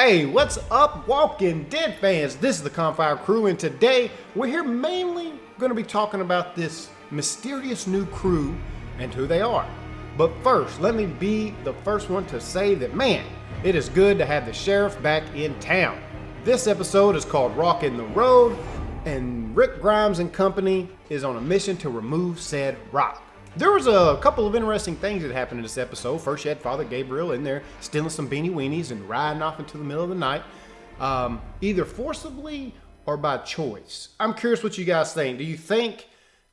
Hey, what's up, Walking Dead fans? This is the Confire Crew, and today we're here mainly going to be talking about this mysterious new crew and who they are. But first, let me be the first one to say that, man, it is good to have the sheriff back in town. This episode is called Rockin' the Road, and Rick Grimes and company is on a mission to remove said rock. There was a couple of interesting things that happened in this episode. First, you had Father Gabriel in there stealing some beanie weenies and riding off into the middle of the night, either forcibly or by choice. I'm curious what you guys think. Do you think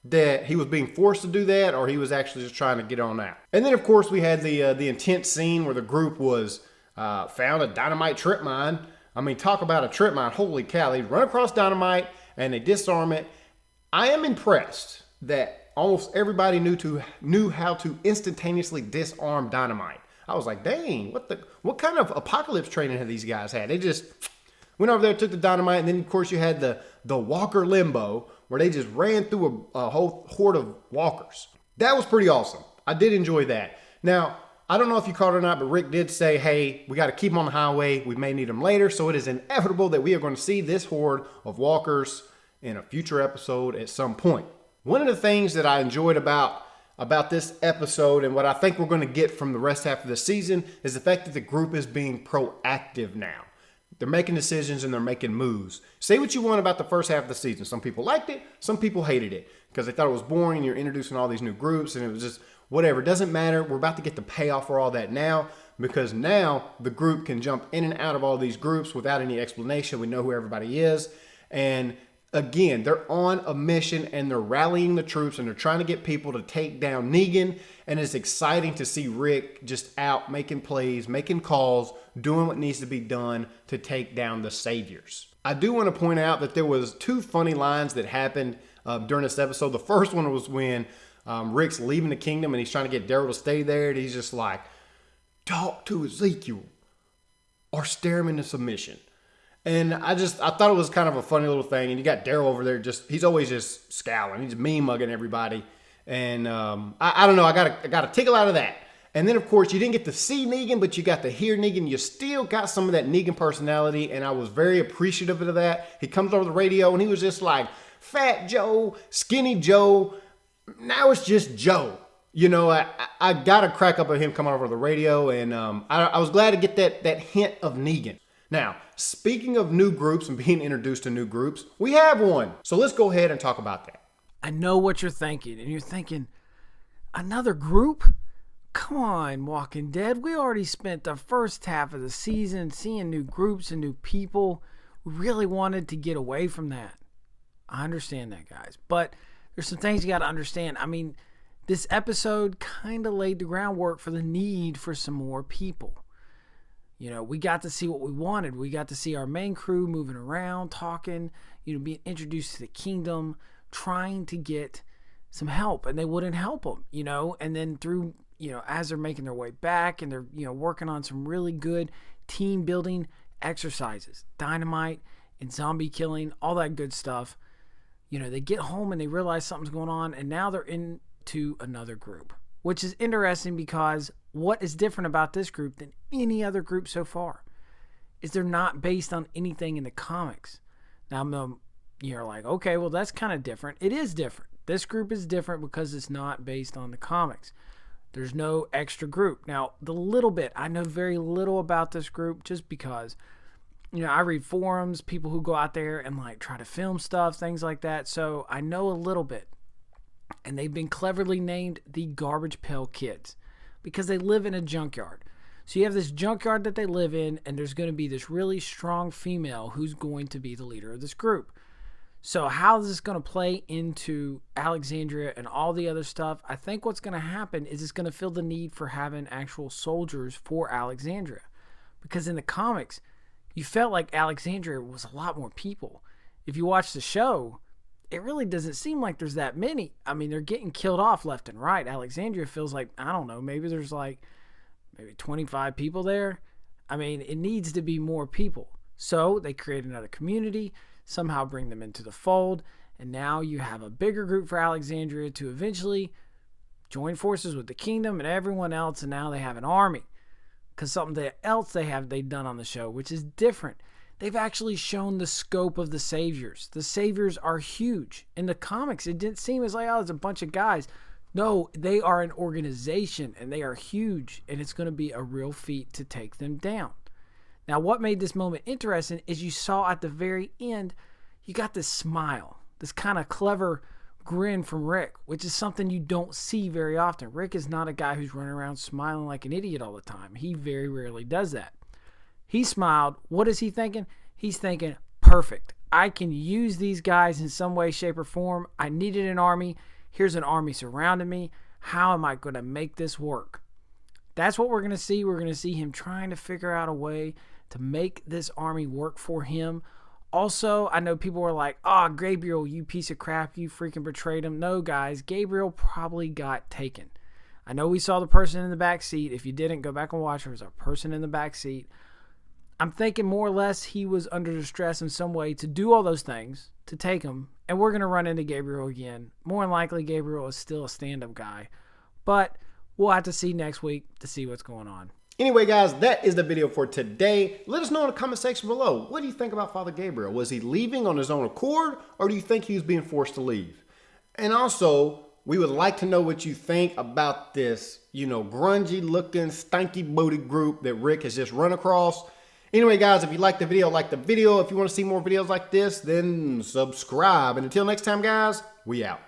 that he was being forced to do that, or he was actually just trying to get on out? And then, of course, we had the intense scene where the group was found a dynamite trip mine. I mean, talk about a trip mine. Holy cow. They run across dynamite and they disarm it. I am impressed that almost everybody knew how to instantaneously disarm dynamite. I was like, dang, what kind of apocalypse training have these guys had? They just went over there, took the dynamite, and then of course you had the walker limbo where they just ran through a whole horde of walkers. That was pretty awesome. I did enjoy that. Now, I don't know if you caught it or not, but Rick did say, hey, we got to keep them on the highway. We may need them later. So it is inevitable that we are going to see this horde of walkers in a future episode at some point. One of the things that I enjoyed about this episode and what I think we're going to get from the rest half of the season is the fact that the group is being proactive now. They're making decisions and they're making moves. Say what you want about the first half of the season. Some people liked it, some people hated it because they thought it was boring and you're introducing all these new groups and it was just whatever. It doesn't matter. We're about to get the payoff for all that now because now the group can jump in and out of all these groups without any explanation. We know who everybody is. And again, they're on a mission and they're rallying the troops and they're trying to get people to take down Negan. And it's exciting to see Rick just out making plays, making calls, doing what needs to be done to take down the saviors. I do want to point out that there was two funny lines that happened during this episode. The first one was when Rick's leaving the kingdom and he's trying to get Daryl to stay there. And he's just like, talk to Ezekiel or stare him into submission. And I thought it was kind of a funny little thing. And you got Daryl over there, he's always just scowling. He's mean mugging everybody. And I don't know, I got a tickle out of that. And then, of course, you didn't get to see Negan, but you got to hear Negan. You still got some of that Negan personality, and I was very appreciative of that. He comes over the radio, and he was just like, Fat Joe, Skinny Joe. Now it's just Joe. You know, I got a crack up at him coming over the radio, and I was glad to get that hint of Negan. Now, speaking of new groups and being introduced to new groups, we have one. So let's go ahead and talk about that. I know what you're thinking, and you're thinking, another group? Come on, Walking Dead. We already spent the first half of the season seeing new groups and new people. We really wanted to get away from that. I understand that, guys. But there's some things you got to understand. I mean, this episode kind of laid the groundwork for the need for some more people. You know, we got to see what we wanted. We got to see our main crew moving around, talking, being introduced to the kingdom, trying to get some help. And they wouldn't help them, And then through, as they're making their way back and they're, working on some really good team building exercises, dynamite and zombie killing, all that good stuff. They get home and they realize something's going on. And now they're into another group, which is interesting because what is different about this group than any other group so far is they're not based on anything in the comics. Now, you're like, okay, well, that's kind of different. It is different. This group is different because it's not based on the comics. There's no extra group. Now, I know very little about this group just because, I read forums, people who go out there and try to film stuff, things like that. So I know a little bit. And they've been cleverly named the Garbage Pail Kids because they live in a junkyard. So you have this junkyard that they live in, and there's going to be this really strong female who's going to be the leader of this group. So how is this going to play into Alexandria and all the other stuff? I think what's going to happen is it's going to fill the need for having actual soldiers for Alexandria. Because in the comics, you felt like Alexandria was a lot more people. If you watch the show, it really doesn't seem like there's that many. I mean, they're getting killed off left and right. Alexandria feels like, I don't know, maybe there's maybe 25 people there. I mean, it needs to be more people. So they create another community, somehow bring them into the fold, and now you have a bigger group for Alexandria to eventually join forces with the kingdom and everyone else, and now they have an army. because something else they've done on the show, which is different. They've actually shown the scope of the Saviors. The Saviors are huge. In the comics, it didn't seem as like, oh, it's a bunch of guys. No, they are an organization, and they are huge, and it's going to be a real feat to take them down. Now, what made this moment interesting is you saw at the very end, you got this smile, this kind of clever grin from Rick, which is something you don't see very often. Rick is not a guy who's running around smiling like an idiot all the time. He very rarely does that. He smiled. What is he thinking? He's thinking, perfect. I can use these guys in some way, shape, or form. I needed an army. Here's an army surrounding me. How am I going to make this work? That's what we're going to see. We're going to see him trying to figure out a way to make this army work for him. Also, I know people were like, oh, Gabriel, you piece of crap. You freaking betrayed him. No, guys, Gabriel probably got taken. I know we saw the person in the back seat. If you didn't, go back and watch. There was a person in the back seat. I'm thinking more or less he was under distress in some way to do all those things, to take him, and we're going to run into Gabriel again. More than likely, Gabriel is still a stand-up guy, but we'll have to see next week to see what's going on. Anyway, guys, that is the video for today. Let us know in the comment section below. What do you think about Father Gabriel? Was he leaving on his own accord, or do you think he was being forced to leave? And also, we would like to know what you think about this, grungy-looking, stanky-booty group that Rick has just run across. Anyway, guys, if you like the video, like the video. If you want to see more videos like this, then subscribe. And until next time, guys, we out.